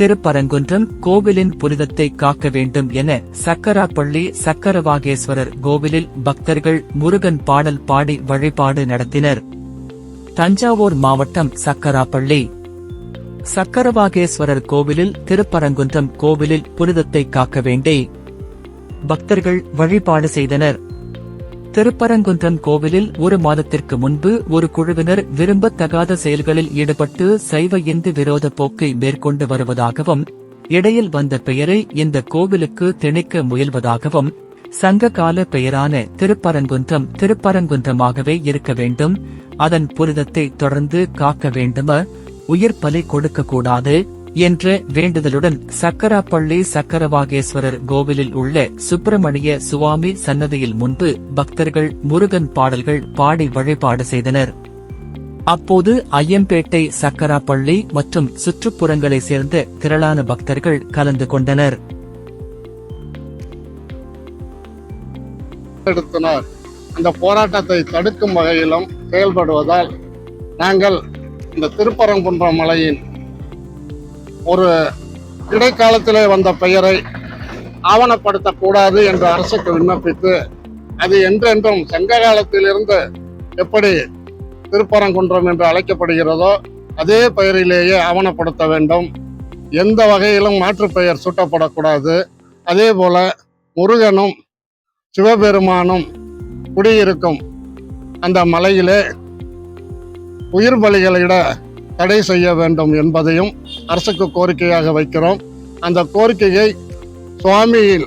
திருப்பரங்குன்றம் கோவிலின் புனிதத்தை காக்க வேண்டும் என சக்கராப்பள்ளி சக்கரவாகேஸ்வரர் கோவிலில் பக்தர்கள் முருகன் பாடல் பாடி வழிபாடு நடத்தினர். தஞ்சாவூர் மாவட்டம் சக்கராப்பள்ளி சக்கரவாகேஸ்வரர் கோவிலில் திருப்பரங்குன்றம் கோவிலில் புனிதத்தை காக்க வேண்டி பக்தர்கள் வழிபாடு செய்தனர். திருப்பரங்குன்றம் கோவிலில் ஒரு மாதத்திற்கு முன்பு ஒரு குழுவினர் விரும்பத்தகாத செயல்களில் ஈடுபட்டு சைவ இந்து விரோத போக்கை மேற்கொண்டு வருவதாகவும், இடையில் வந்த பெயரை இந்த கோவிலுக்கு திணிக்க முயல்வதாகவும், சங்க கால பெயரான திருப்பரங்குன்றம் திருப்பரங்குன்றமாகவே இருக்க வேண்டும், அதன் புனிதத்தை தொடர்ந்து காக்க வேண்டும, உயிர் பலி கொடுக்கக்கூடாது என்ற வேண்டுதலுடன் சக்கராப்பள்ளி சக்கரவாகேஸ்வரர் கோவிலில் உள்ள சுப்பிரமணிய சுவாமி சன்னதியில் முன்பு பக்தர்கள் முருகன் பாடல்கள் பாடி வழிபாடு செய்தனர். அப்போது ஐயம்பேட்டை சக்கராப்பள்ளி மற்றும் சுற்றுப்புறங்களை சேர்ந்த திரளான பக்தர்கள் கலந்து கொண்டனர். அந்த போராட்டத்தை தடுக்கும் வகையிலும் செயல்படுவதால் நாங்கள் இந்த திருப்பரங்குன்றம் மலையின் ஒரு இடைக்காலத்திலே வந்த பெயரை ஆவணப்படுத்தக்கூடாது என்று அரசுக்கு விண்ணப்பித்து, அது என்றென்றும் சங்க காலத்திலிருந்து எப்படி திருப்பரங்குன்றம் என்று அழைக்கப்படுகிறதோ அதே பெயரிலேயே ஆவணப்படுத்த வேண்டும், எந்த வகையிலும் மாற்று பெயர் சூட்டப்படக்கூடாது. அதே போல முருகனும் சிவபெருமானும் குடியிருக்கும் அந்த மலையிலே உயிர் பலிகளிட தடை செய்ய வேண்டும் என்பதையும் அரசுக்கு கோரிக்கையாக வைக்கிறோம். அந்த கோரிக்கையை சுவாமியில்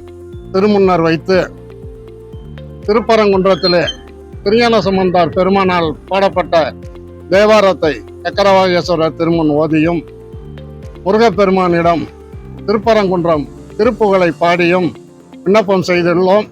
திருமுன்னர் வைத்து திருப்பரங்குன்றத்திலே திருஞான சம்பந்தர் பெருமானால் பாடப்பட்ட தேவாரத்தை சக்கரவாகேஸ்வரர் திருமுன் ஓதியும், முருகப்பெருமானிடம் திருப்பரங்குன்றம் திருப்புகழை பாடியும் விண்ணப்பம் செய்துள்ளோம்.